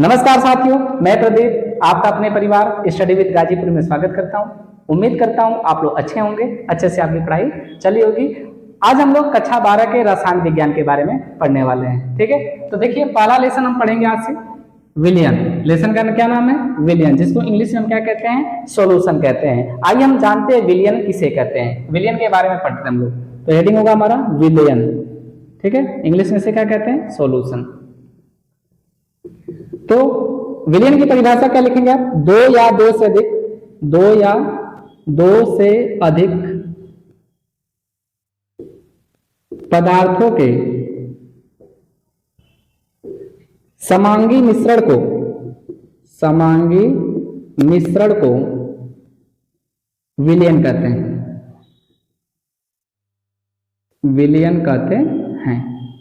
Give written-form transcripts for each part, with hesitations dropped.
नमस्कार साथियों, मैं प्रदीप आपका अपने परिवार स्टडी विद गाजीपुर में स्वागत करता हूं। उम्मीद करता हूं आप लोग अच्छे होंगे, अच्छे से आपकी पढ़ाई चली होगी। आज हम लोग कक्षा 12 के रसायन विज्ञान के बारे में पढ़ने वाले हैं। ठीक है, तो देखिए पहला लेसन हम पढ़ेंगे आज से विलियन। लेसन का क्या नाम है? विलियन, जिसको इंग्लिश में हम क्या कहते हैं? सॉल्यूशन कहते हैं। आइए हम जानते हैं विलियन किसे कहते हैं। विलियन के बारे में पढ़ते हैं हम लोग। तो हेडिंग होगा हमारा विलियन। ठीक है, इंग्लिश में से क्या कहते हैं? सॉल्यूशन। तो विलियन की परिभाषा क्या लिखेंगे आप? दो या दो से अधिक पदार्थों के समांगी मिश्रण को विलियन कहते हैं। विलियन कहते हैं।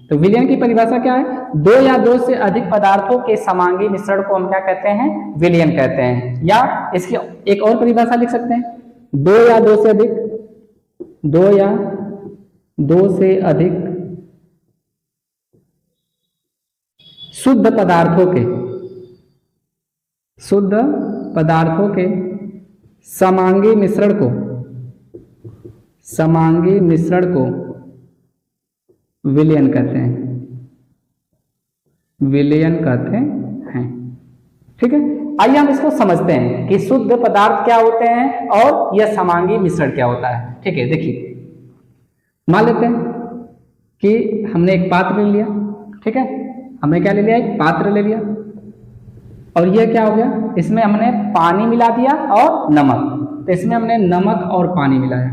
तो विलियन की परिभाषा क्या है? दो या दो से अधिक पदार्थों के समांगी मिश्रण को हम क्या कहते हैं? विलियन कहते हैं। या इसकी एक और परिभाषा लिख सकते हैं, दो या दो से अधिक शुद्ध पदार्थों के समांगी मिश्रण को विलियन कहते हैं। ठीक है, आइए हम इसको समझते हैं कि शुद्ध पदार्थ क्या होते हैं और यह समांगी मिश्रण क्या होता है। ठीक है, देखिए मान लेते हैं कि हमने एक पात्र ले लिया। ठीक है, हमने क्या ले लिया? एक पात्र ले लिया। और यह क्या हो गया? इसमें हमने पानी मिला दिया और नमक। तो इसमें हमने नमक और पानी मिलाया।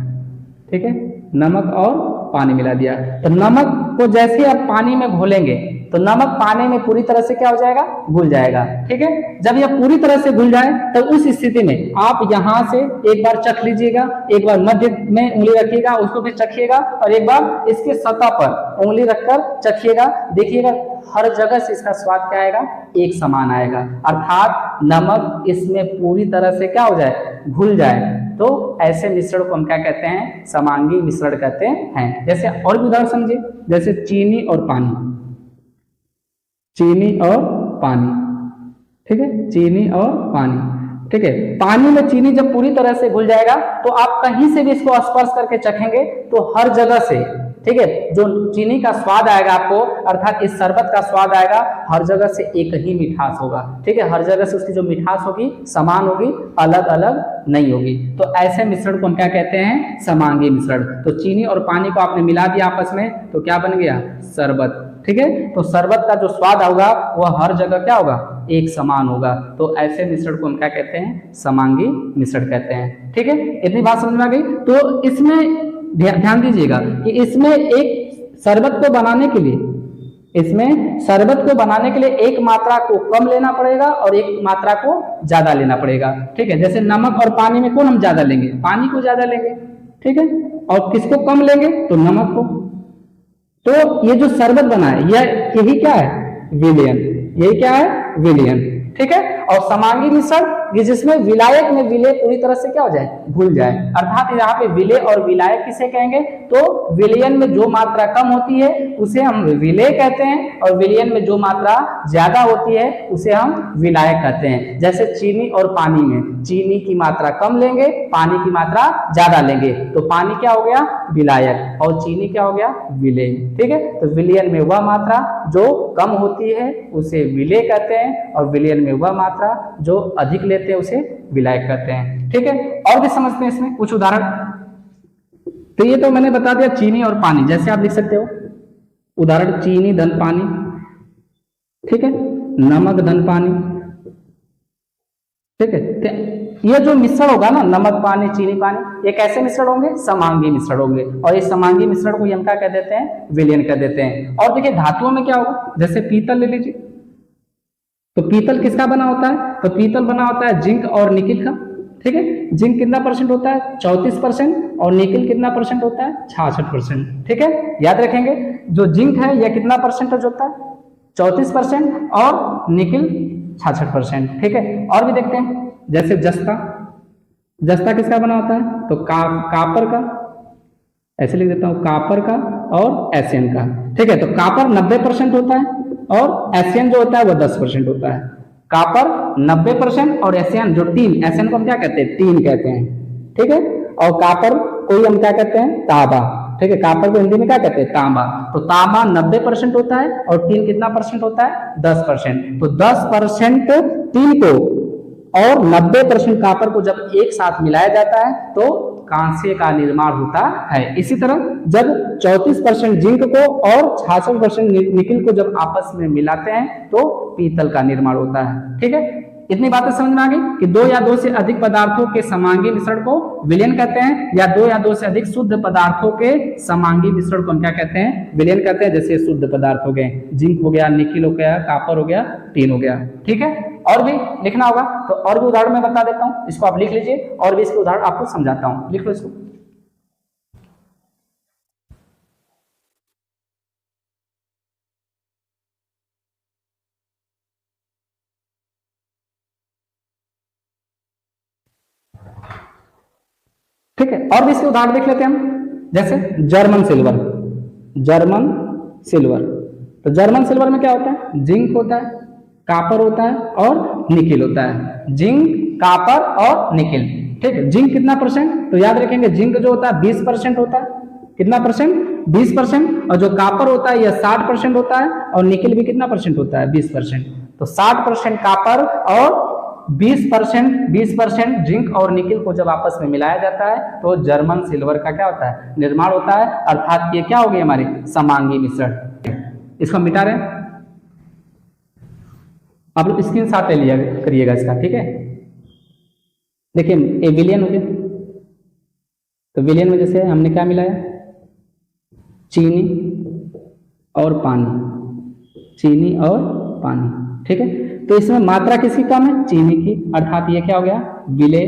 ठीक है, नमक और पानी मिला दिया। तो नमक को जैसे आप पानी में घोलेंगे तो नमक पानी में पूरी तरह से क्या हो जाएगा? घुल जाएगा। ठीक है, जब यह पूरी तरह से घुल जाए तो उस स्थिति में आप यहां से एक बार चख लीजिएगा, एक बार मध्य में उंगली रखिएगा, उसको भी चखिएगा, और एक बार इसके सतह पर उंगली रखकर चखिएगा। देखिएगा हर जगह से इसका स्वाद क्या आएगा? एक समान आएगा। अर्थात नमक इसमें पूरी तरह से क्या हो जाए? घुल जाए। तो ऐसे मिश्रण को हम क्या कहते हैं? समांगी मिश्रण कहते हैं। जैसे और भी उदाहरण समझिए, जैसे चीनी और पानी। ठीक है, चीनी और पानी। ठीक है, पानी में चीनी जब पूरी तरह से घुल जाएगा तो आप कहीं से भी इसको स्पर्श करके चखेंगे तो हर जगह से, ठीक है, जो चीनी का स्वाद आएगा आपको, अर्थात इस शरबत का स्वाद आएगा, हर जगह से एक ही मिठास होगा। ठीक है, हर जगह से उसकी जो मिठास होगी समान होगी, अलग अलग नहीं होगी। तो ऐसे मिश्रण को हम क्या कहते हैं? समांगी मिश्रण। तो चीनी और पानी को आपने मिला दिया आपस में तो क्या बन गया? शरबत। ठीक है, तो शरबत का जो स्वाद होगा वह हर जगह क्या होगा? एक समान होगा। तो ऐसे मिश्रण को हम क्या कहते हैं? समांगी मिश्रण कहते हैं। ठीक है, इतनी बात समझ में आ गई। तो इसमें ध्यान दीजिएगा कि इसमें एक शरबत को बनाने के लिए एक मात्रा को कम लेना पड़ेगा और एक मात्रा को ज्यादा लेना पड़ेगा। ठीक है, जैसे नमक और पानी में कौन हम ज्यादा लेंगे? पानी को ज्यादा लेंगे। ठीक है, और किसको कम लेंगे? तो नमक को। तो ये जो शरबत बना है यही क्या है? विलियन। यही क्या है? विलियन। ठीक है, और समांगी मिश्रण जिसमें विलायक में विलेय पूरी तरह से क्या हो जाए? घुल जाए। अर्थात यहाँ पे विलेय और विलायक किसे कहेंगे? तो विलयन में जो मात्रा कम होती है उसे हम विलेय कहते हैं, और विलयन में जो मात्रा ज्यादा होती है उसे हम विलायक कहते हैं। जैसे चीनी और पानी में चीनी की मात्रा कम लेंगे, पानी की मात्रा ज्यादा लेंगे, तो पानी क्या हो गया? विलायक, और चीनी क्या हो गया? विलेय। ठीक है, तो विलयन में वह मात्रा जो कम होती है उसे विलेय कहते हैं, और विलयन में वह मात्रा जो अधिक लेते हैं उसे विलायक कहते हैं। ठीक है, और भी समझते हैं इसमें कुछ उदाहरण। तो ये तो मैंने बता दिया चीनी और पानी। जैसे आप लिख सकते हो उदाहरण, चीनी धन पानी। ठीक है, नमक धन पानी। ठीक है, ये जो मिश्रण होगा ना, नमक पानी चीनी पानी, ये कैसे मिश्रण होंगे? समांगी मिश्रण होंगे। और इस समांगी मिश्रण को हम क्या कह देते हैं? विलयन कह देते हैं। और देखिए धातुओं में क्या होगा? जैसे पीतल ले लीजिए, तो पीतल किसका बना होता है? तो पीतल बना होता है जिंक और निकिल का। ठीक है, जिंक कितना परसेंट होता है? 34%, और निकिल कितना परसेंट होता है? 66%। ठीक है, याद रखेंगे जो जिंक है यह कितना परसेंटेज होता है? 34%, और निकिल 66%। ठीक है, और भी देखते हैं, जैसे जस्ता किसका बना होता है? तो कापर का, ऐसे लिख देता हूं, कापर का और एशियन का। ठीक है, तो कापर 90% होता है और एशियन जो होता है वह 10% होता है। कापर 90% और एसएन जो टीन, एसएन को हम क्या कहते हैं, टीन कहते हैं, ठीक है। और कापर को हम क्या कहते हैं, तांबा, ठीक है। कापर को हिंदी में क्या कहते हैं, तांबा। तो तांबा 90% होता है और टीन कितना परसेंट होता है, 10%। तो 10% टीन को और 90% कापर को जब एक साथ मिलाया जाता है तो कांस्य का निर्माण होता है। इसी तरह जब 34% जिंक को और 66% निकिल को जब आपस में मिलाते हैं तो पीतल का निर्माण होता है, ठीक है। इतनी बातें समझ में आ गई कि दो या दो से अधिक पदार्थों के समांगी मिश्रण को विलयन कहते हैं, या दो या दो से अधिक शुद्ध पदार्थों के समांगी मिश्रण को हम क्या कहते हैं, विलयन कहते हैं। जैसे शुद्ध पदार्थ हो गए, जिंक हो गया, निकिल हो गया, कापर हो गया, टीन हो गया, ठीक है। और भी लिखना होगा तो और भी उदाहरण मैं बता देता हूं, इसको आप लिख लीजिए और भी इसके उदाहरण आपको समझाता हूं, लिख लो इसको। ठीक है, और भी इसके उदाहरण देख लेते हैं हम। जैसे जर्मन सिल्वर, जर्मन सिल्वर। तो जर्मन सिल्वर में क्या होता है, जिंक होता है, कापर होता है और निकिल होता है। जिंक, कापर और निकिल, ठीक है। जिंक कितना परसेंट, तो याद रखेंगे जिंक जो होता है 20% होता है। कितना परसेंट, 20%। और जो कापर होता है यह 60% होता है और निकिल भी कितना परसेंट होता है, 20%। तो 60% कापर और 20% जिंक और निकिल को जब आपस में मिलाया जाता है तो जर्मन सिल्वर का क्या होता है, निर्माण होता है। अर्थात ये क्या हो गई हमारी समांगी मिश्रण। इसको हम मिटा रहे हैं, आप लोग स्क्रीन शॉट ले लिया करिएगा इसका, ठीक है। देखिए ये विलयन हो गया, तो विलयन में जैसे हमने क्या मिलाया, चीनी और पानी, चीनी और पानी, ठीक है। तो इसमें मात्रा किसकी कम है, चीनी की, अर्थात ये क्या हो गया, विलेय।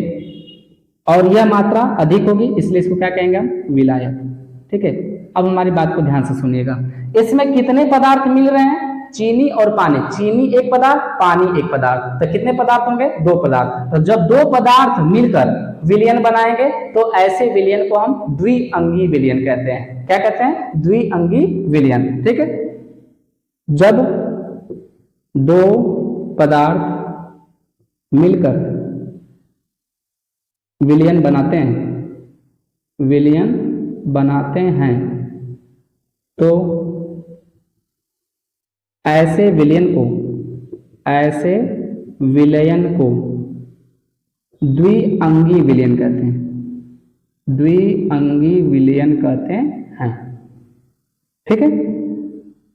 और यह मात्रा अधिक होगी इसलिए इसको क्या कहेंगे हम, विलायक, ठीक है। अब हमारी बात को ध्यान से सुनिएगा, इसमें कितने पदार्थ मिल रहे हैं, चीनी और पानी। चीनी एक पदार्थ, पानी एक पदार्थ, तो कितने पदार्थ होंगे, दो पदार्थ। तो जब दो पदार्थ मिलकर विलयन बनाएंगे तो ऐसे विलयन को हम द्विअंगी विलयन कहते हैं। क्या कहते हैं, द्विअंगी विलयन, ठीक है। जब दो पदार्थ मिलकर विलयन बनाते हैं, विलयन बनाते हैं तो ऐसे विलयन को, ऐसे विलयन को द्विअंगी विलयन कहते हैं, द्विअंगी विलयन कहते हैं, ठीक है।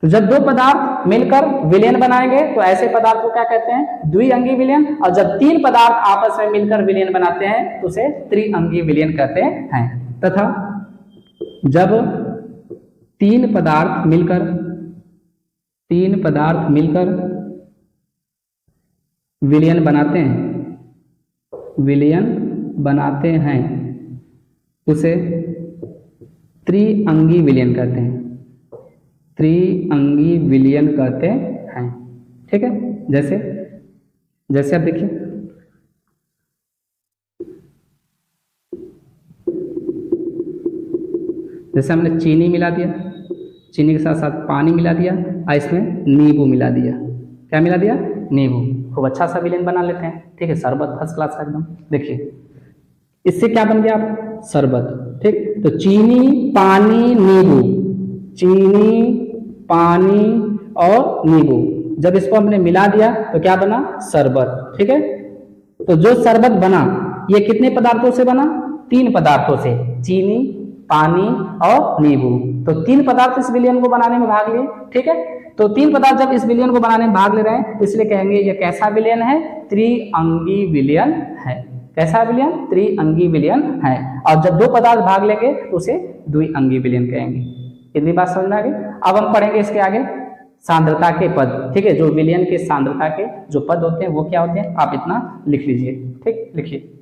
तो जब दो पदार्थ मिलकर विलयन बनाएंगे तो ऐसे पदार्थ को क्या कहते हैं, द्विअंगी विलयन। और जब तीन पदार्थ आपस में मिलकर विलयन बनाते हैं तो उसे त्रिअंगी विलयन कहते हैं। तथा जब तीन पदार्थ मिलकर, तीन पदार्थ मिलकर विलयन बनाते हैं, विलयन बनाते हैं उसे त्रिअंगी विलयन कहते हैं, त्रिअंगी विलयन कहते हैं, ठीक है। जैसे जैसे आप देखिए, जैसे हमने चीनी मिला दिया, चीनी के साथ साथ पानी मिला दिया और इसमें नींबू मिला दिया। क्या मिला दिया, नींबू। खूब अच्छा सा विलयन बना लेते हैं, ठीक है। शरबत फर्स्ट क्लास का एकदम, देखिए इससे क्या बन गया आप, शरबत, ठीक। तो चीनी, पानी, नींबू, चीनी, पानी और नींबू, जब इसको हमने मिला दिया तो क्या बना, शरबत, ठीक है। तो जो शरबत बना ये कितने पदार्थों से बना, तीन पदार्थों से, चीनी, पानी और नींबू। तो तीन पदार्थ इस विलयन को बनाने में भाग लिए, ठीक है। तो तीन पदार्थ जब इस विलयन को बनाने में भाग ले रहे हैं तो इसलिए कहेंगे ये कैसा विलयन है, त्रिअंगी विलयन है। कैसा विलयन, त्रिअंगी विलयन है। और जब दो पदार्थ भाग लेंगे तो उसे द्विअंगी विलयन कहेंगे। इतनी बात समझ में आ गई। अब हम पढ़ेंगे इसके आगे सांद्रता के पद, ठीक है। जो विलयन के सांद्रता के जो पद होते हैं वो क्या होते हैं, आप इतना लिख लीजिए, ठीक, लिखिए।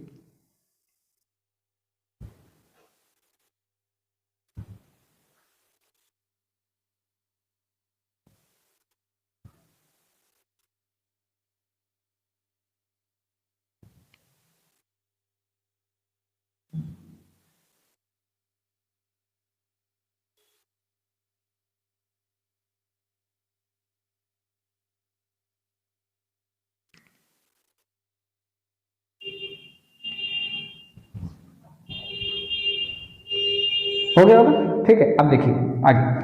हो गया होगा, ठीक है। अब देखिए आगे,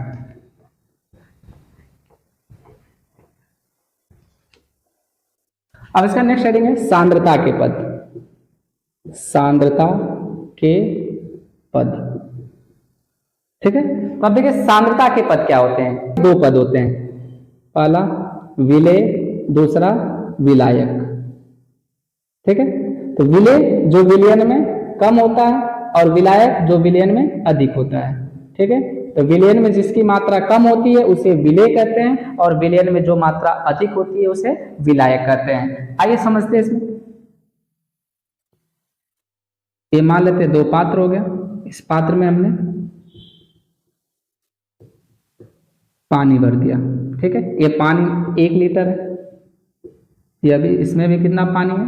अब इसका नेक्स्ट हेडिंग है सांद्रता के पद। सांद्रता के पद, ठीक है। तो अब देखिए सांद्रता के पद क्या होते हैं। दो पद होते हैं, पहला विलेय, दूसरा विलायक, ठीक है। तो विलेय जो विलयन में कम होता है और विलायक जो विलयन में अधिक होता है, ठीक है। तो विलयन में जिसकी मात्रा कम होती है उसे विलेय कहते हैं और विलयन में जो मात्रा अधिक होती है उसे विलायक कहते हैं। आइए समझते हैं इसमें। ये मान लेते हैं दो पात्र हो गया, इस पात्र में हमने पानी भर दिया, ठीक है। ये पानी 1 लीटर है, ये अभी इसमें भी कितना पानी है,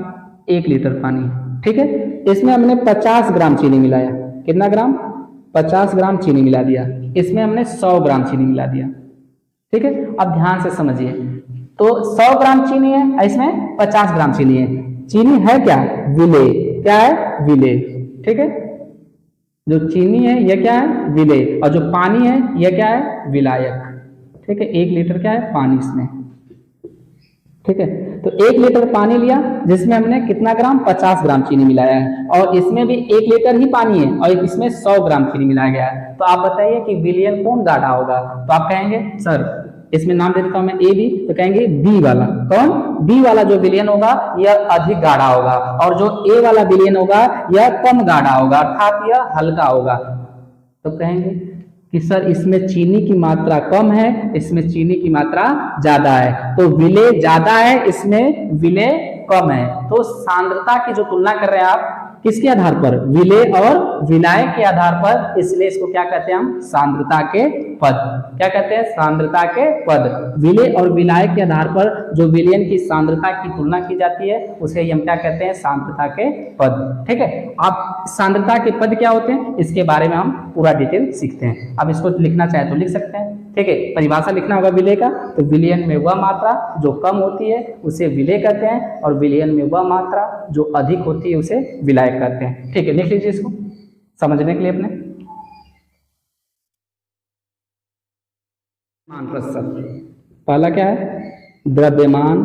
1 लीटर पानी है, ठीक है। इसमें हमने 50 ग्राम चीनी मिलाया, कितना ग्राम, 50 ग्राम चीनी मिला दिया। इसमें हमने 100 ग्राम चीनी मिला दिया, ठीक है। अब ध्यान से समझिए, तो 100 ग्राम चीनी है, इसमें 50 ग्राम चीनी है। चीनी है क्या, विलेय, क्या है, विलेय, ठीक है। जो चीनी है यह क्या है, विलेय, और जो पानी है यह क्या है, विलायक, ठीक है। 1 लीटर क्या है, पानी इसमें, ठीक है। तो 1 लीटर पानी लिया जिसमें हमने कितना ग्राम, 50 ग्राम चीनी मिलाया है, और इसमें भी 1 लीटर ही पानी है और इसमें 100 ग्राम चीनी मिलाया गया है। तो आप बताइए कि विलयन कौन गाढ़ा होगा। तो आप कहेंगे सर इसमें नाम दे देता हूं मैं ए बी, तो कहेंगे बी वाला, कौन, बी वाला जो विलयन होगा यह अधिक गाढ़ा होगा और जो ए वाला विलयन होगा यह कम गाढ़ा होगा, अर्थात यह हल्का होगा। तो कहेंगे कि सर इसमें चीनी की मात्रा कम है, इसमें चीनी की मात्रा ज्यादा है, तो विलेय ज्यादा है, इसमें विलेय कम है। तो सांद्रता की जो तुलना कर रहे हैं आप किसके आधार पर, विलेय और विलायक के आधार पर, इसलिए इसको क्या कहते हैं हम, सांद्रता के पद। क्या कहते हैं, सांद्रता के पद। विलेय और विलायक के आधार पर जो विलयन की सांद्रता की तुलना की जाती है उसे हम क्या कहते हैं, सांद्रता के पद, ठीक है। अब सांद्रता के पद क्या होते हैं इसके बारे में हम पूरा डिटेल सीखते हैं। अब इसको लिखना चाहे तो लिख सकते हैं, ठीक है। परिभाषा लिखना होगा विलेय का, तो विलयन में वह मात्रा जो कम होती है उसे विलेय कहते हैं और विलयन में वह मात्रा जो अधिक होती है उसे विलायक कहते हैं, ठीक है। लिख लीजिए इसको समझने के लिए अपने। द्रव्यमान प्रतिशत, पहला क्या है, द्रव्यमान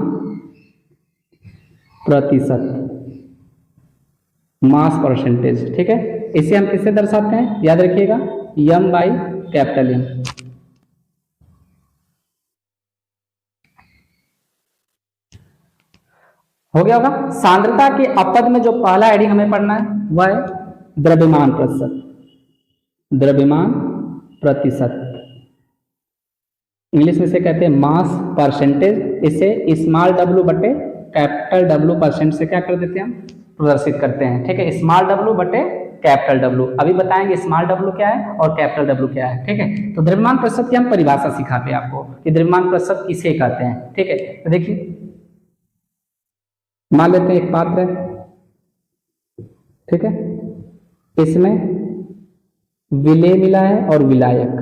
प्रतिशत, मास परसेंटेज, ठीक है। इसे हम किससे दर्शाते हैं, याद रखिएगा, एम बाई कैपिटल एम। हो गया होगा। सांद्रता के अपद में जो पहला हेडिंग हमें पढ़ना है वह है द्रव्यमान प्रतिशत। द्रव्यमान प्रतिशत इंग्लिश में से कहते हैं मास परसेंटेज। इसे स्मॉल w बटे कैपिटल W परसेंट से क्या कर देते हैं हम, प्रदर्शित करते हैं, ठीक है। स्मॉल w बटे कैपिटल W, अभी बताएंगे स्मॉल w क्या है और कैपिटल W क्या है, ठीक है। तो द्रव्यमान प्रतिशत की हम परिभाषा सिखाते हैं आपको कि द्रव्यमान प्रतिशत किसे कहते हैं, ठीक है। तो देखिए मान लेते हैं एक पात्र है, ठीक है, इसमें विलेय मिला है और विलायक,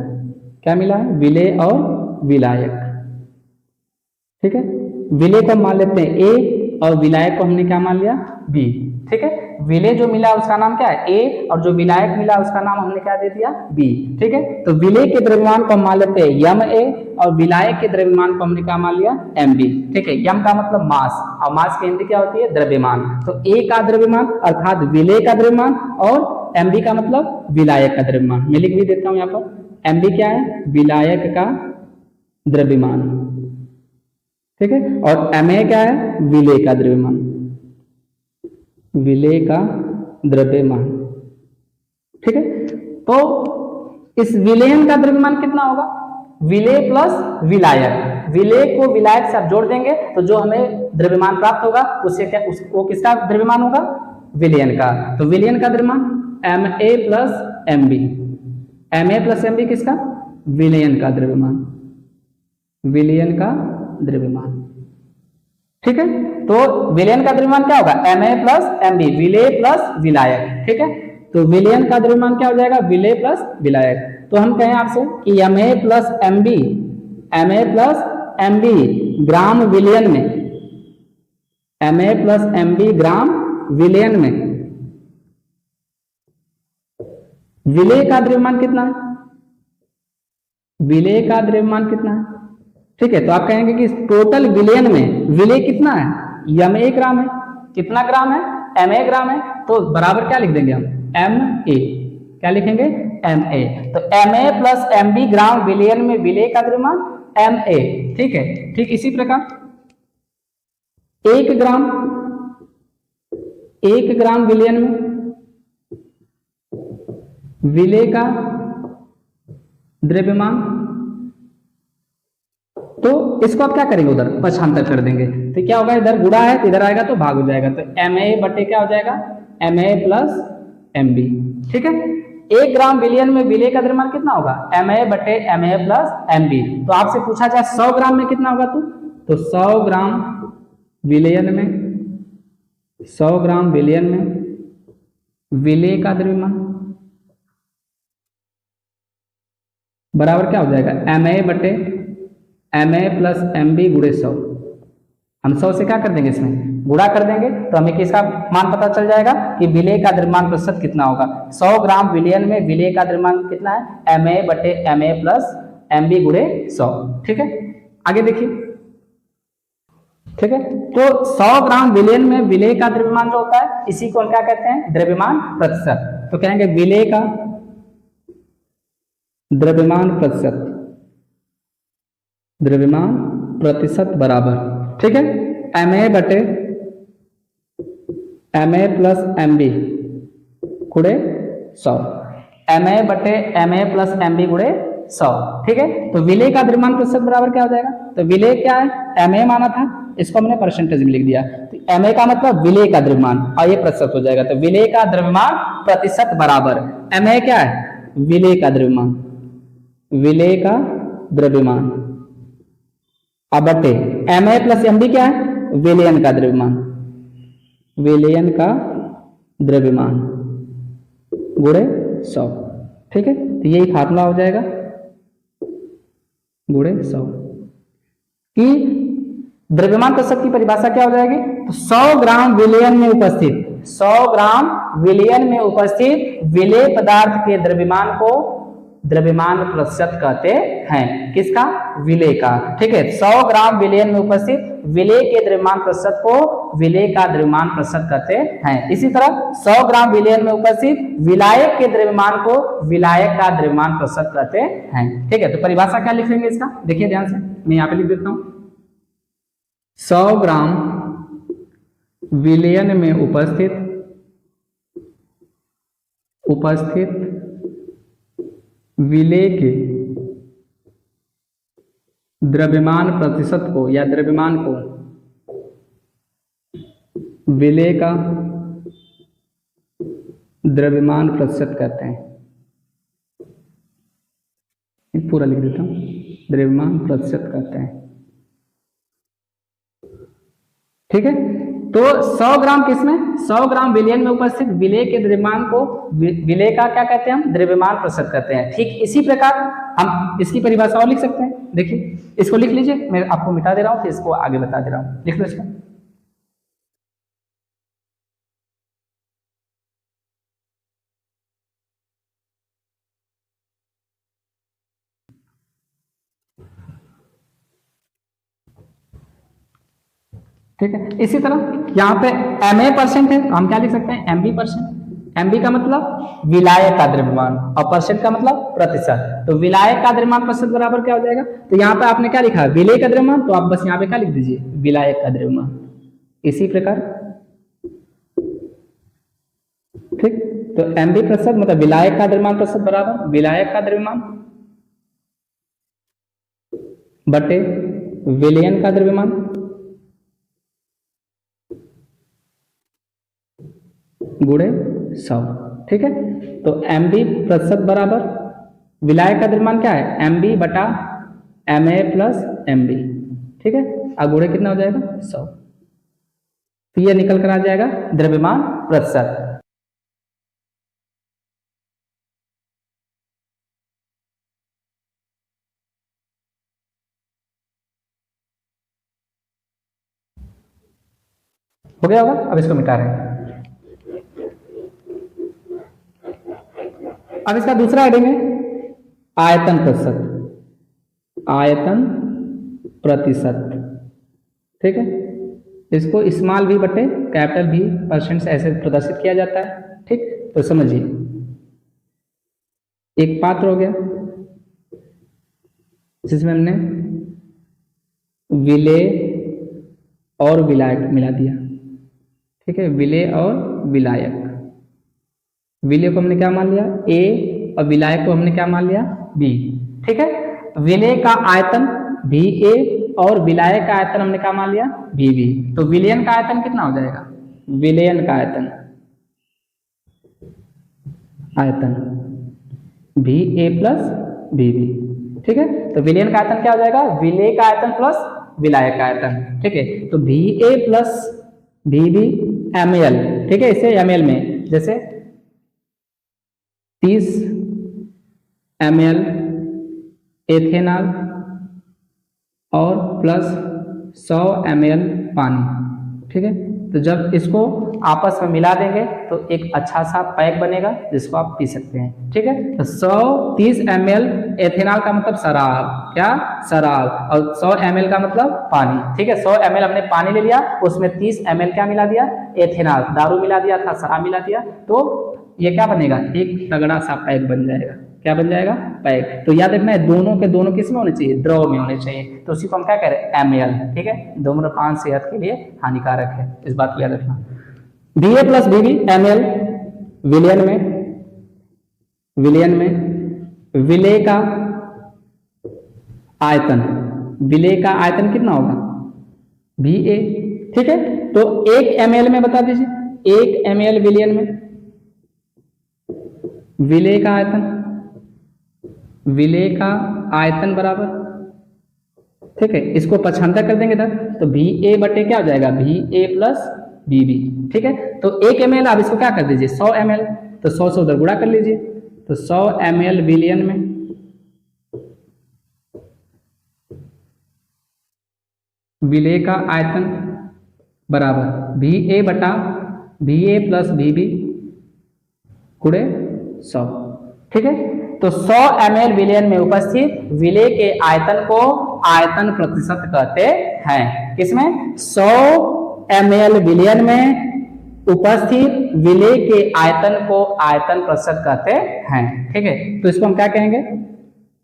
क्या मिला है, विलेय और विलायक, ठीक है। विलेय को मान लेते हैं ए और विलायक को हमने क्या मान लिया, बी, ठीक है। विलेय जो मिला उसका नाम क्या है, ए, और जो विलायक मिला उसका नाम हमने क्या दे दिया, बी, ठीक है। तो विलेय के द्रव्यमान को मान लेते हैं यम ए और विलायक के द्रव्यमान को हमने क्या मान लिया, एम बी, ठीक है। यम का मतलब मास और मास की हिंदी क्या होती है, द्रव्यमान। तो ए का द्रव्यमान अर्थात विलेय का द्रव्यमान और एम बी का मतलब विलायक का द्रव्यमान। मैं लिख भी देता हूं यहाँ पर, एम बी क्या है, विलायक का द्रव्यमान, ठीक है, और एम ए क्या है, विलेय का द्रव्यमान, विलेय का द्रव्यमान, ठीक है। तो इस विलयन का द्रव्यमान कितना होगा, विलेय प्लस विलायक। विलेय को विलायक से आप जोड़ देंगे तो जो हमें द्रव्यमान प्राप्त होगा उससे क्या, उसको किसका द्रव्यमान होगा, विलयन का। तो विलयन का द्रव्यमान M A plus M B, M A plus M B किसका, विलयन का द्रव्यमान, विलयन का द्रव्यमान, ठीक है। तो विलयन का द्रव्यमान क्या होगा, M A plus M B, विलेय प्लस विलायक, ठीक है। तो विलयन का द्रव्यमान क्या हो जाएगा, विलेय प्लस विलायक। तो हम कहें आपसे कि M A plus M B, M A plus M B gram विलयन में, M A plus M B gram विलयन में विलेय का द्रव्यमान कितना है? विलेय का द्रव्यमान कितना है? ठीक है, तो आप कहेंगे कि टोटल विलेयन में विलेय कितना है? ma ग्राम है। कितना ग्राम है? ma ग्राम है। तो बराबर क्या लिख देंगे हम? ma। क्या लिखेंगे? ma। तो ma प्लस mb ग्राम विलेयन में विलेय का द्रव्यमान ma। ठीक है, ठीक इसी प्रकार 1 ग्राम विलेयन में विलेय का द्रव्यमान, तो इसको आप क्या करेंगे? उधर पक्षांतर कर देंगे, तो क्या होगा? इधर गुणा है तो इधर आएगा तो भाग हो जाएगा, तो ma बटे क्या हो जाएगा? ma plus mb। ठीक है, 1 ग्राम विलेयन में विलेय का द्रव्यमान कितना होगा? ma बटे ma प्लस mb। तो आपसे पूछा जाए 100 ग्राम में कितना होगा? तो 100 ग्राम विलेयन में 100 ग्राम विलेयन में विलेय का द्रव्यमान बराबर क्या हो जाएगा? ma बटे ma प्लस mb गुणे 100। हम 100 से क्या कर देंगे? इसमें गुणा कर देंगे, तो हमें किसका मान पता चल जाएगा कि विलेय का द्रव्यमान प्रतिशत कितना होगा। 100 ग्राम विलेयन में विलेय का द्रव्यमान कितना है? ma बटे ma प्लस mb गुणे 100। ठीक है, आगे देखिए। ठीक है, तो 100 ग्राम विलेयन में विलेय का द्रव्यमान जो होता है, इसी को क्या कहते हैं? द्रव्यमान प्रतिशत। तो कहेंगे विलेय का द्रव्यमान प्रतिशत, द्रव्यमान प्रतिशत बराबर, ठीक है, ma बटे ma प्लस mb गुणे 100। ma बटे ma प्लस mb गुणे 100। ठीक है, तो विलेय का द्रव्यमान प्रतिशत बराबर क्या हो जाएगा? तो विलेय क्या है? ma माना था, इसको हमने परसेंटेज में लिख दिया। तो ma का मतलब विलेय का द्रव्यमान, और ये प्रतिशत हो जाएगा। तो विलेय का द्रव्यमान प्रतिशत बराबर ma क्या है? विलेय का द्रव्यमान, विलेय का द्रव्यमान, अब बटे ma प्लस mb क्या है? विलेयन का द्रव्यमान, विलेयन का द्रव्यमान गुणे 100। ठीक है, तो यही फार्मूला हो जाएगा गुणे 100 कि द्रव्यमान प्रतिशत की परिभाषा क्या हो जाएगी? तो 100 ग्राम विलेयन में उपस्थित 100 ग्राम विलेयन में उपस्थित विलेय पदार्थ के द्रव्यमान को द्रव्यमान प्रतिशत कहते हैं। किसका? विलेय का। ठीक है, 100 ग्राम विलेयन में उपस्थित विलेय के द्रव्यमान प्रतिशत को विलेय का द्रव्यमान प्रतिशत कहते हैं। इसी तरह 100 ग्राम विलेयन में उपस्थित विलायक के द्रव्यमान को विलायक का द्रव्यमान प्रतिशत कहते हैं। ठीक है, तो परिभाषा क्या लिखेंगे इसका? देखिए ध्यान से, मैं यहाँ पे लिख देता हूं। 100 ग्राम विलेयन में उपस्थित विलेय के द्रव्यमान प्रतिशत को या द्रव्यमान को विलेय का द्रव्यमान प्रतिशत कहते हैं। पूरा लिख देता हूं, द्रव्यमान प्रतिशत कहते हैं। ठीक है, तो 100 ग्राम किसमें? 100 ग्राम विलेयन में उपस्थित विलेय के द्रव्यमान को विलेय का क्या कहते हैं? हम द्रव्यमान प्रतिशत कहते हैं। ठीक इसी प्रकार हम इसकी परिभाषा और लिख सकते हैं। देखिए, इसको लिख लीजिए, मैं आपको मिटा दे रहा हूं, फिर इसको आगे बता दे रहा हूं। लिख लो इसको। ठीक है, इसी तरह यहाँ पे ma% है, तो हम क्या लिख सकते हैं? mb%। mb का मतलब विलायक का द्रव्यमान और परसेंट का मतलब प्रतिशत। तो विलायक का द्रव्यमान प्रतिशत बराबर क्या हो जाएगा? तो यहाँ पे आपने क्या लिखा? विलेय का द्रव्यमान, तो आप बस यहाँ पे क्या लिख दीजिए? विलायक का द्रव्यमान। इसी प्रकार ठीक, तो mb% मतलब विलायक का द्रव्यमान प्रतिशत बराबर विलायक का द्रव्यमान बटे विलेयन का द्रव्यमान गुणे 100। ठीक है, तो mb% बराबर विलायक का द्रव्यमान क्या है? mb बटा ma प्लस mb। ठीक है, अब गुणे कितना हो जाएगा? 100। तो ये निकल कर आ जाएगा द्रव्यमान प्रतिशत। हो गया होगा, अब इसको मिटा रहे हैं। अब इसका दूसरा हेडिंग है आयतन प्रतिशत, आयतन प्रतिशत, ठीक है। इसको स्मॉल v बटे कैपिटल V परसेंट से ऐसे प्रदर्शित किया जाता है, ठीक। तो समझिए, एक पात्र हो गया जिसमें हमने विलेय और विलायक मिला दिया, ठीक है। विलेय और विलायक, विलेय को हमने क्या मान लिया A और विलायक को हमने क्या मान लिया B, ठीक है। विलेय का आयतन VA और विलायक का आयतन हमने क्या मान लिया VB। तो विलयन का आयतन कितना हो जाएगा, विलयन का आयतन, आयतन VA प्लस VB, ठीक है। तो विलयन का आयतन क्या हो जाएगा, विलेय का आयतन प्लस विलायक का आयतन, ठीक है। तो VA प्लस VB ml, ठीक है। इसे ml में जैसे 30 ml एथेनॉल और प्लस 100 ml पानी, ठीक है। तो जब इसको आपस में मिला देंगे तो एक अच्छा सा पैक बनेगा जिसको आप पी सकते हैं, ठीक है। तो 130 ml एथेनॉल का मतलब शराब, क्या शराब, और 100 ml का मतलब पानी, ठीक है। 100 ml हमने पानी ले लिया, उसमें 30 ml क्या मिला दिया एथेनॉल, दारू मिला दिया था, शराब मिला दिया, तो ये क्या बनेगा एक तगड़ा सा पैक बन जाएगा, क्या बन जाएगा पैक। तो याद रखना है दोनों के दोनों किस में होने चाहिए, द्रव में होने चाहिए। तो उसी को हम क्या कह रहे हैं ml, ठीक है। धूम्रपान सेहत के लिए हानिकारक है, इस बात को याद रखना। VA प्लस VB ml विलयन में, विलयन में विलेय का आयतन, विलेय का आयतन कितना होगा VA, ठीक है। तो 1 ml में बता दीजिए, 1 ml विलयन में विलेय का आयतन, विलेय का आयतन बराबर, ठीक है। इसको 75 कर देंगे इधर, तो VA बटे क्या हो जाएगा VA प्लस VB, ठीक है। तो 1 ml आप इसको क्या कर दीजिए 100 ml, तो 100 से उधर गुणा कर लीजिए, तो 100 ml विलयन में विलेय का आयतन बराबर VA बटा VA प्लस VB गुणे 100, ठीक है। तो 100 ml विलयन में उपस्थित विलेय के आयतन को आयतन प्रतिशत कहते हैं। किसमें 100 ml विलयन में उपस्थित विलेय के आयतन को आयतन प्रतिशत कहते हैं, ठीक है। तो इसको हम क्या कहेंगे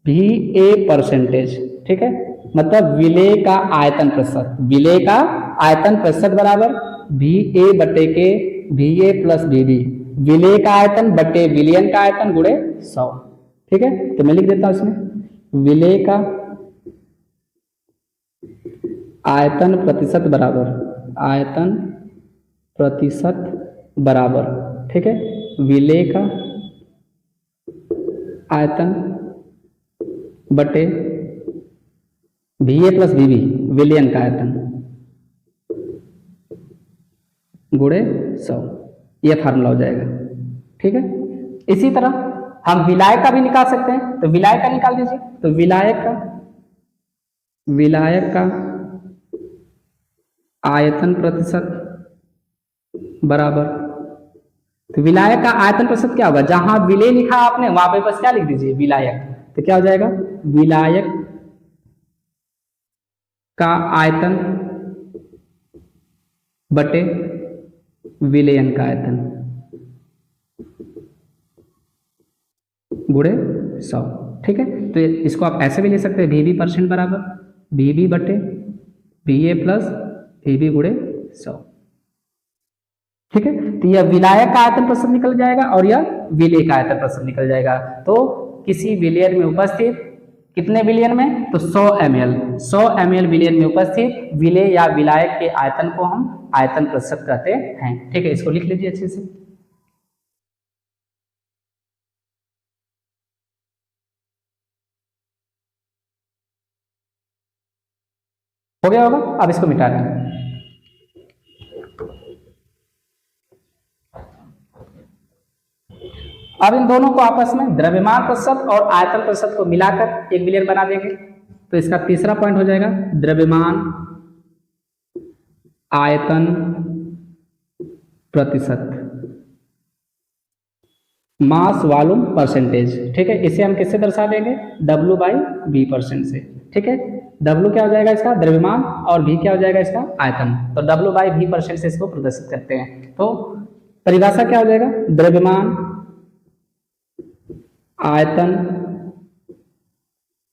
VA परसेंटेज, ठीक है। मतलब विलेय का आयतन प्रतिशत, विलेय का आयतन प्रतिशत बराबर VA बटे के VA प्लस VB, विलेय का आयतन बटे विलयन का आयतन गुणे 100, ठीक है। तो मैं लिख देता हूं इसमें विलेय का आयतन प्रतिशत बराबर, आयतन प्रतिशत बराबर, ठीक है, विलेय का आयतन बटे VA प्लस VB विलयन का आयतन गुणे 100, यह फार्मूला हो जाएगा, ठीक है। इसी तरह हम विलायक का भी निकाल सकते हैं, तो विलायक का निकाल दीजिए। तो विलायक का आयतन प्रतिशत बराबर, तो विलायक का आयतन प्रतिशत क्या होगा, जहां विलेय लिखा आपने वहां पे बस क्या लिख दीजिए विलायक, तो क्या हो जाएगा विलायक का आयतन बटे विलयन का आयतन गुणे 100, ठीक है। तो इसको आप ऐसे भी ले सकते हैं VB परसेंट बराबर VB बटे VA प्लस VB गुणे 100, ठीक है। तो यह विलायक का आयतन प्रतिशत निकल जाएगा और यह विलेय का आयतन प्रतिशत निकल जाएगा। तो किसी विलयन में उपस्थित कितने विलयन में, तो 100 ml विलयन में उपस्थित विलेय या विलायक के आयतन को हम आयतन प्रतिशत कहते हैं, ठीक है। इसको लिख लीजिए अच्छे से। हो गया होगा, अब इसको मिटा दें। अब इन दोनों को आपस में द्रव्यमान प्रतिशत और आयतन प्रतिशत को मिलाकर एक विलयन बना देंगे। तो इसका तीसरा पॉइंट हो जाएगा द्रव्यमान आयतन प्रतिशत, मास वॉल्यूम परसेंटेज, ठीक है। इसे हम किससे दर्शा देंगे, W/V% से, ठीक है। W क्या हो जाएगा इसका, द्रव्यमान, और V क्या हो जाएगा इसका, आयतन। तो W/V% से इसको प्रदर्शित करते हैं। तो परिभाषा क्या हो जाएगा, द्रव्यमान आयतन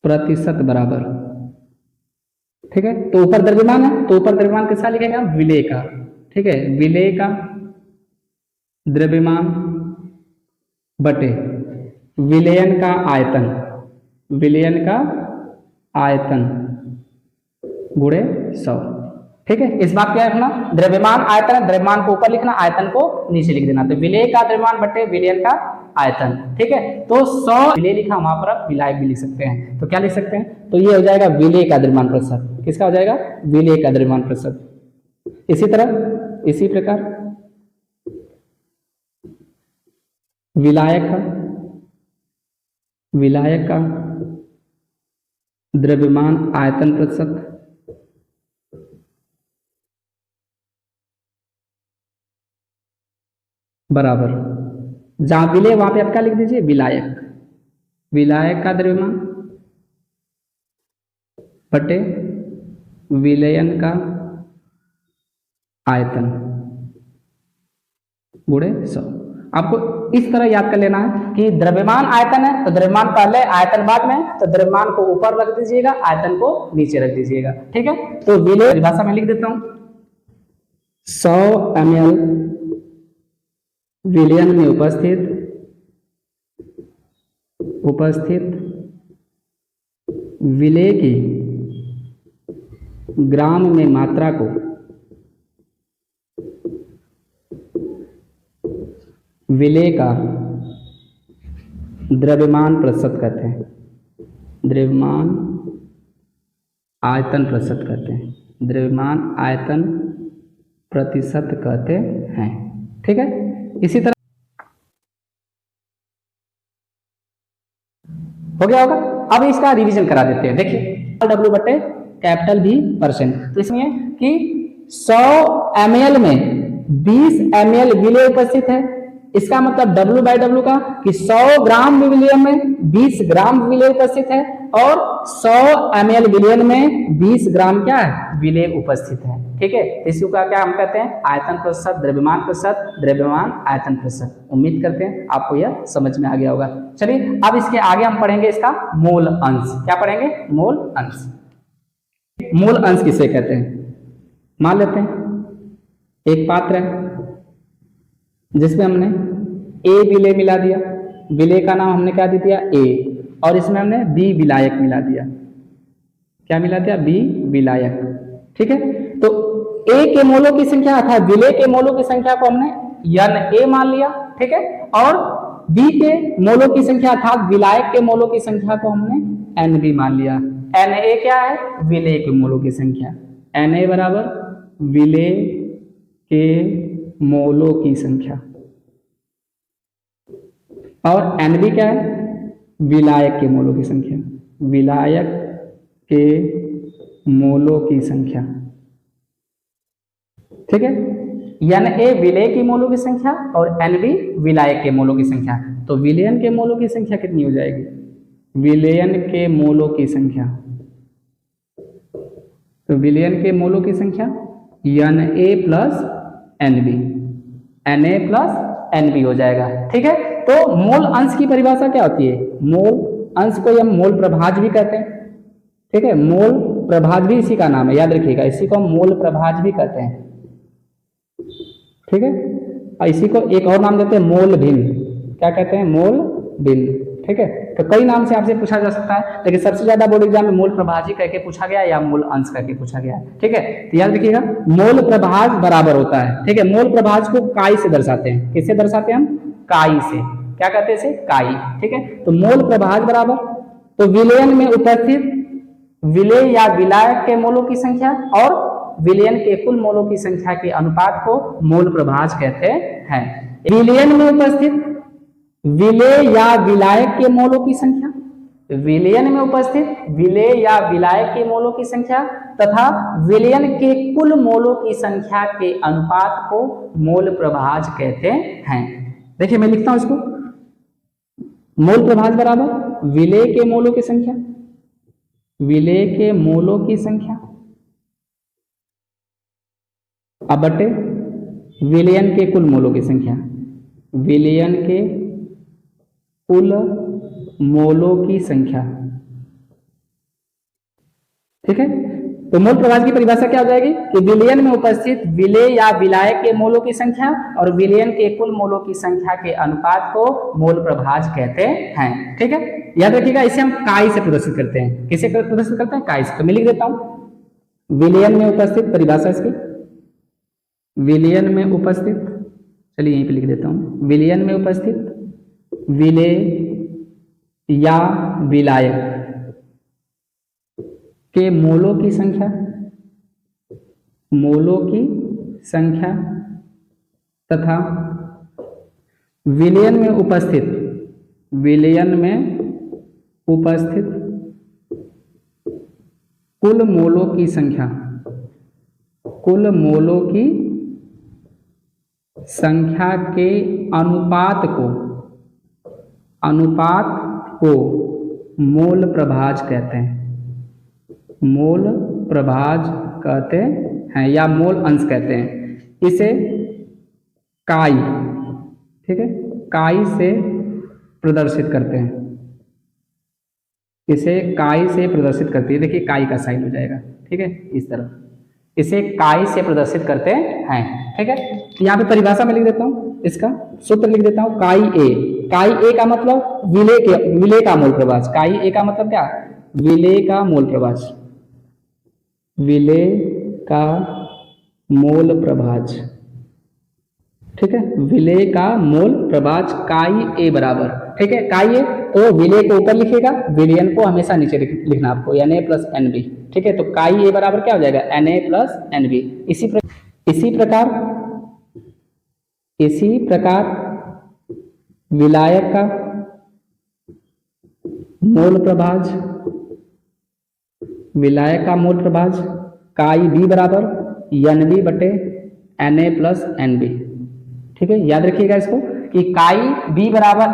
प्रतिशत बराबर, ठीक है। तो ऊपर द्रव्यमान है, तो ऊपर द्रव्यमान किसका लिखेगा, विलेय का, ठीक है। विलेय का द्रव्यमान बटे विलयन का आयतन, विलयन का आयतन गुणे 100, ठीक है। इस बात क्या रखना, द्रव्यमान आयतन है, द्रव्यमान को ऊपर लिखना, आयतन को नीचे लिख देना। तो विलेय का द्रव्यमान बटे विलयन का आयतन, ठीक है। तो 100 विलेय लिखा, वहां पर आप विलायक भी लिख सकते हैं। तो क्या लिख सकते हैं, तो ये हो जाएगा विलेय का द्रव्यमान प्रतिशत। किसका हो जाएगा, विलेय का द्रव्यमान प्रतिशत। इसी तरह इसी प्रकार विलायक का द्रव्यमान आयतन प्रतिशत बराबर, जहां विलेय वहां पे आप क्या लिख दीजिए, विलायक, विलायक का द्रव्यमान बटे विलयन का आयतन गुणे 100। आपको इस तरह याद कर लेना है कि द्रव्यमान आयतन है तो द्रव्यमान पहले आयतन बाद में, तो द्रव्यमान को ऊपर रख दीजिएगा, आयतन को नीचे रख दीजिएगा, ठीक है। तो विलेय परिभाषा में लिख देता हूं, 100 ml विलयन में उपस्थित विलेय की ग्राम में मात्रा को विलेय का द्रव्यमान प्रतिशत कहते हैं, द्रव्यमान आयतन प्रतिशत कहते हैं, द्रव्यमान आयतन प्रतिशत कहते हैं, ठीक है। इसी तरह हो गया होगा। अब इसका रिवीजन करा देते हैं। देखिए W बटे कैपिटल V%, तो इसमें कि 100 ml में 20 ml विलेय उपस्थित है। इसका मतलब W/W का कि 100 ग्राम विलेय में 20 ग्राम विलेय उपस्थित है, और 100 ml विलेय में 20 ग्राम क्या है, विलेय उपस्थित है, ठीक है। इसी का क्या हम कहते हैं, आयतन प्रतिशत, द्रव्यमान प्रतिशत, द्रव्यमान आयतन प्रतिशत। उम्मीद करते हैं आपको यह समझ में आ गया होगा। चलिए अब इसके आगे हम पढ़ेंगे इसका मूल अंश। क्या पढ़ेंगे, मूल अंश। मूल अंश किसे कहते हैं, मान लेते हैं एक पात्र है जिसमें हमने A विलेय मिला दिया, विलेय का नाम हमने क्या दे दिया, A, और इसमें हमने B विलायक मिला दिया। क्या मिला दिया, B विलायक, ठीक है। तो A के मोलों की संख्या अर्थात विलेय के मोलों की संख्या को हमने Na मान लिया, ठीक है, और B के मोलों की संख्या अर्थात विलायक के मोलों की संख्या को हमने Nb मान लिया। Na क्या है, विलेय के मोलों की संख्या, Na बराबर विलेय के मोलों की संख्या, और Nb क्या है, विलायक के मोलों की संख्या, विलायक के मोलों की संख्या, ठीक है। Na विलेय की मोलों की संख्या और Nb विलायक के मोलों की संख्या। तो विलयन के मोलों की संख्या कितनी हो जाएगी, विलयन के मोलों की संख्या, तो विलयन के मोलों की संख्या Na plus Nb, Na plus Nb हो जाएगा, ठीक है। तो मोल अंश की परिभाषा क्या होती है, मोल अंश को हम मोल प्रभाज भी कहते हैं, ठीक है। मोल प्रभाज भी इसी का नाम है, याद रखिएगा, इसी को हम मोल प्रभाज भी कहते हैं, ठीक है। और इसी को एक और नाम देते हैं मोल भिन्न। क्या कहते हैं, मोल भिन्न, ठीक है। तो कई नाम से आपसे पूछा जा सकता है, लेकिन सबसे ज्यादा बोर्ड एग्जाम में मोल प्रभाजी करके पूछा गया या मोल अंश करके पूछा गया, ठीक है। तो याद रखिएगा मोल प्रभाज बराबर होता है, ठीक है। मोल प्रभाज को काई से दर्शाते हैं, किससे दर्शाते हैं हम, काई से। क्या कहते हैं इसे, काई, ठीक है। तो मोल प्रभाज बराबर, तो विलयन में उपस्थित विलेय या विलायक के मोलों की संख्या और विलयन के कुल मोलों की संख्या के अनुपात को मोल प्रभाज कहते हैं। विलयन में उपस्थित विलेय या विलायक के मोलों की संख्या, विलयन में उपस्थित विलेय या विलायक के मोलों की संख्या तथा विलयन के कुल मोलों की संख्या के अनुपात को मोल प्रभाज कहते हैं। देखिए मैं लिखता हूं इसको, मोल प्रभाज बराबर विलेय के मोलों की संख्या, विलेय के मोलों की संख्या अब बटे विलयन के कुल मोलों की संख्या, विलयन के कुल मोलों की संख्या। ठीक है, तो मोल प्रभाज की परिभाषा क्या हो जाएगी कि विलयन में उपस्थित विलेय या विलायक के मोलों की संख्या और विलयन के कुल मोलों की संख्या के अनुपात को मोल प्रभाज कहते हैं। ठीक है, याद रखिएगा, इसे हम काई से प्रदर्शित करते हैं। किसे प्रदर्शित करते हैं? काई से। तो मैं लिख देता हूं, विलयन में उपस्थित, परिभाषा इसकी, विलयन में उपस्थित, चलिए यहीं पे लिख देता हूं, विलयन में उपस्थित विलेय या विलायक के मोलों की संख्या, मोलों की संख्या तथा विलयन में उपस्थित, विलयन में उपस्थित कुल मोलों की संख्या, कुल मोलों की संख्या के अनुपात को मोल प्रभाज कहते हैं, मोल प्रभाज कहते हैं या मोल अंश कहते हैं। इसे काई, ठीक है, काई से प्रदर्शित करते हैं, इसे काई से प्रदर्शित करती है। देखिए काई का साइन हो जाएगा, ठीक है, इस तरह इसे काई से प्रदर्शित करते हैं। ठीक है, यहाँ पे परिभाषा में लिख देता हूँ, इसका सूत्र लिख देता हूँ, काई ए। काई ए का मतलब विलेय का मोल प्रभाज। काई ए का मतलब क्या? विलेय का मोल प्रभाज, विलेय का मोल प्रभाज। ठीक है, विलेय का मोल प्रभाज काई ए बराबर, ठीक है, काई ए तो विलेय को ऊपर लिखिएगा, विलयन को हमेशा नीचे लिखना आपको, Na प्लस NB। ठीक है, तो काई ए बराबर क्या हो जाएगा? Na plus NB। इसी प्रकार विलायक का मोल प्रभाज, विलायक का मोल प्रभाज काई बी बराबर NB बटे Na प्लस NB। ठीक है, याद रखिएगा इसको कि काई बी बराबर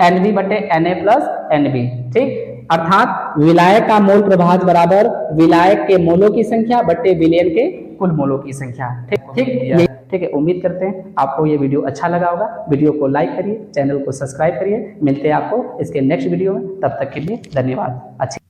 NB बटे Na प्लस NB। ठीक, अर्थात विलायक का मोल प्रभाज बराबर विलायक के मोलों की संख्या बटे विलयन के कुल मोलों की संख्या। ठीक है, उम्मीद करते हैं आपको ये वीडियो अच्छा लगा होगा। वीडियो को लाइक करिए, चैनल को सब्सक्राइब करिए। मिलते हैं आपको इसके नेक्स्ट वीडियो में, तब तक के लिए धन्यवाद। अच्छी